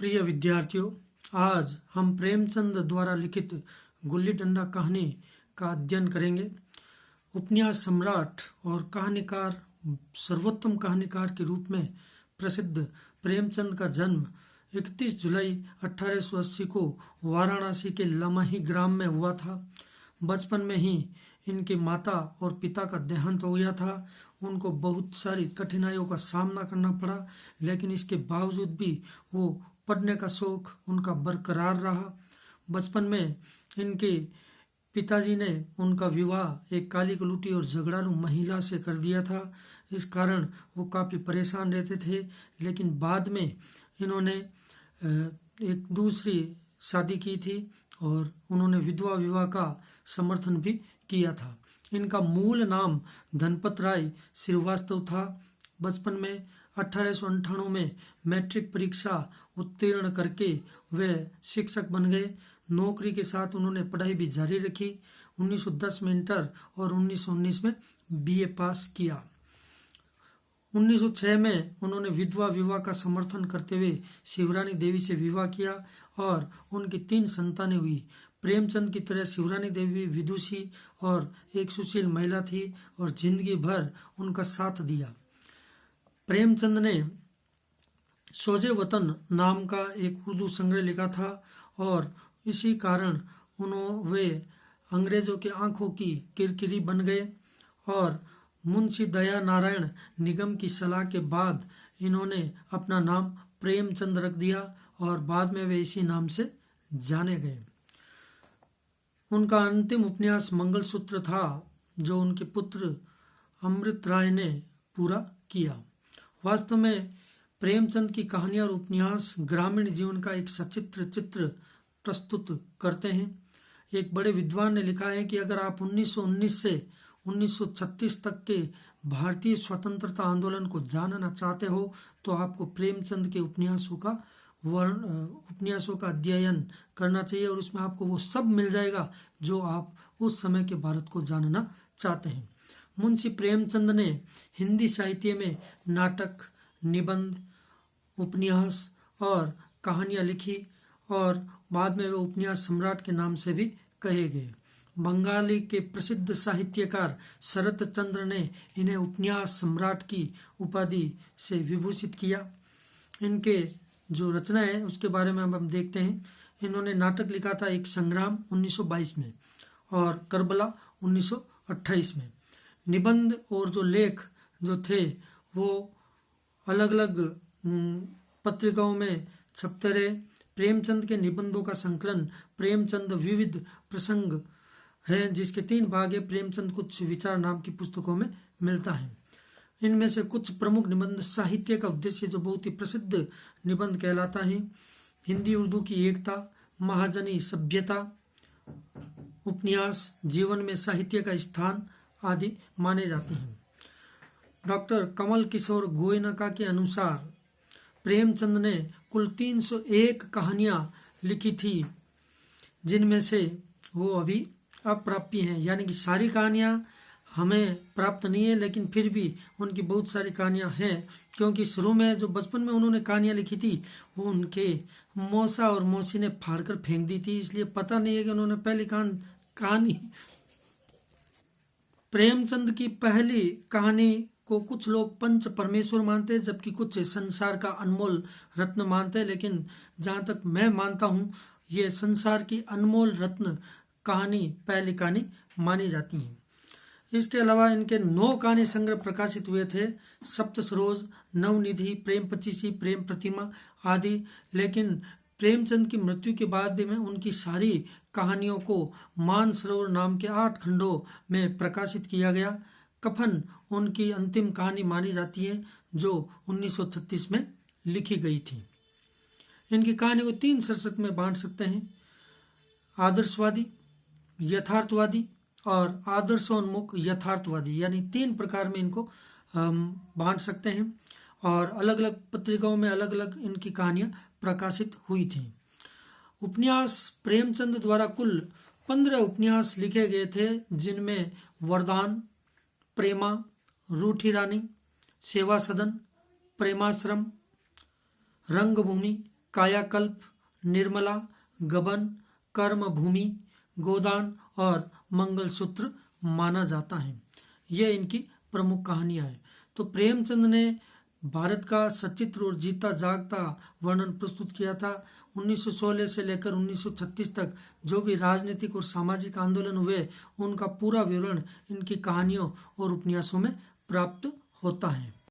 प्रिय विद्यार्थियों, आज हम प्रेमचंद द्वारा लिखित गुल्ली डंडा कहानी का अध्ययन करेंगे। उपन्यास सम्राट और कहानीकार, सर्वोत्तम कहानीकार के रूप में प्रसिद्ध प्रेमचंद का जन्म 31 जुलाई 1880 को वाराणसी के लमही ग्राम में हुआ था। बचपन में ही इनके माता और पिता का देहांत हो गया था। उनको बहुत सारी कठिनाइयों का सामना करना पड़ा, लेकिन इसके बावजूद भी वो पढ़ने का शौक उनका बरकरार रहा। बचपन में इनके पिताजी ने उनका विवाह एक काली कलूटी और झगड़ालू महिला से कर दिया था। इस कारण वो काफ़ी परेशान रहते थे, लेकिन बाद में इन्होंने एक दूसरी शादी की थी और उन्होंने विधवा विवाह का समर्थन भी किया था। इनका मूल नाम धनपत राय श्रीवास्तव था। बचपन में 1898 में मैट्रिक परीक्षा उत्तीर्ण करके वे शिक्षक बन गए। नौकरी के साथ उन्होंने पढ़ाई भी जारी रखी। 1910 में इंटर और 1919 में बीए पास किया। 1906 में उन्होंने विधवा विवाह का समर्थन करते हुए शिवरानी देवी से विवाह किया और उनकी 3 संतानें हुई। प्रेमचंद की तरह शिवरानी देवी विदुषी और एक सुशील महिला थी और जिंदगी भर उनका साथ दिया। प्रेमचंद ने सोजे वतन नाम का एक उर्दू संग्रह लिखा था और इसी कारण वे अंग्रेजों के आंखों की किरकिरी बन गए और मुंशी दया नारायण निगम की सलाह के बाद इन्होंने अपना नाम प्रेमचंद रख दिया और बाद में वे इसी नाम से जाने गए। उनका अंतिम उपन्यास मंगलसूत्र था, जो उनके पुत्र अमृत राय ने पूरा किया। वास्तव में प्रेमचंद की कहानियां और उपन्यास ग्रामीण जीवन का एक सचित्र चित्र प्रस्तुत करते हैं। एक बड़े विद्वान ने लिखा है कि अगर आप 1919 से 1936 तक के भारतीय स्वतंत्रता आंदोलन को जानना चाहते हो तो आपको प्रेमचंद के उपन्यासों का अध्ययन करना चाहिए और उसमें आपको वो सब मिल जाएगा जो आप उस समय के भारत को जानना चाहते हैं। मुंशी प्रेमचंद ने हिंदी साहित्य में नाटक, निबंध, उपन्यास और कहानियां लिखी और बाद में वे उपन्यास सम्राट के नाम से भी कहे गए। बंगाली के प्रसिद्ध साहित्यकार शरत चंद्र ने इन्हें उपन्यास सम्राट की उपाधि से विभूषित किया। इनके जो रचना है उसके बारे में हम देखते हैं। इन्होंने नाटक लिखा था एक संग्राम 1922 में और करबला 1928 में। निबंध और जो लेख जो थे वो अलग अलग पत्रिकाओं में छपते रहे। प्रेमचंद के निबंधों का संकलन प्रेमचंद विविध प्रसंग है, जिसके 3 भाग है। प्रेमचंद कुछ विचार नाम की पुस्तकों में मिलता है। इनमें से कुछ प्रमुख निबंध साहित्य का उद्देश्य जो बहुत ही प्रसिद्ध निबंध कहलाता है। हिंदी उर्दू की एकता, महाजनी सभ्यता, उपन्यास, जीवन में साहित्य का स्थान आदि माने जाते हैं। डॉक्टर कमल किशोर गोयनका के अनुसार प्रेमचंद ने कुल 301 कहानियां लिखी थी, जिनमें से वो अभी अप्राप्य हैं, यानी कि सारी कहानियां हमें प्राप्त नहीं है, लेकिन फिर भी उनकी बहुत सारी कहानियां हैं। क्योंकि शुरू में जो बचपन में उन्होंने कहानियां लिखी थी वो उनके मौसा और मौसी ने फाड़कर फेंक दी थी, इसलिए पता नहीं है कि उन्होंने पहली कहानी। प्रेमचंद की पहली कहानी को कुछ लोग पंच परमेश्वर मानते हैं, जबकि कुछ संसार का अनमोल रत्न मानते हैं, लेकिन जहाँ तक मैं मानता हूँ ये संसार की अनमोल रत्न कहानी पहली कहानी मानी जाती है। इसके अलावा इनके 9 कहानी संग्रह प्रकाशित हुए थे, सप्त सरोज, नवनिधि, प्रेम पचीसी, प्रेम प्रतिमा आदि। लेकिन प्रेमचंद की मृत्यु के बाद भी में उनकी सारी कहानियों को मानसरोवर नाम के 8 खंडों में प्रकाशित किया गया। कफन उनकी अंतिम कहानी मानी जाती है, जो 1936 में लिखी गई थी। इनकी कहानी को 3 शीर्षक में बांट सकते हैं: आदर्शवादी, यथार्थवादी और आदर्शोन्मुख यथार्थवादी, यानी 3 प्रकार में इनको बांट सकते हैं। और अलग अलग पत्रिकाओं में अलग अलग इनकी कहानियां प्रकाशित हुई थी। उपन्यास प्रेमचंद द्वारा कुल 15 उपन्यास लिखे गए थे, जिनमें वरदान, प्रेमा, रूठी रानी, सेवा सदन, प्रेमाश्रम, रंगभूमि, कायाकल्प, निर्मला, गबन, कर्म भूमि, गोदान और मंगलसूत्र माना जाता है। ये इनकी प्रमुख कहानियां हैं। तो प्रेमचंद ने भारत का सचित्र और जीता जागता वर्णन प्रस्तुत किया था। 1916 से लेकर 1936 तक जो भी राजनीतिक और सामाजिक आंदोलन हुए उनका पूरा विवरण इनकी कहानियों और उपन्यासों में प्राप्त होता है।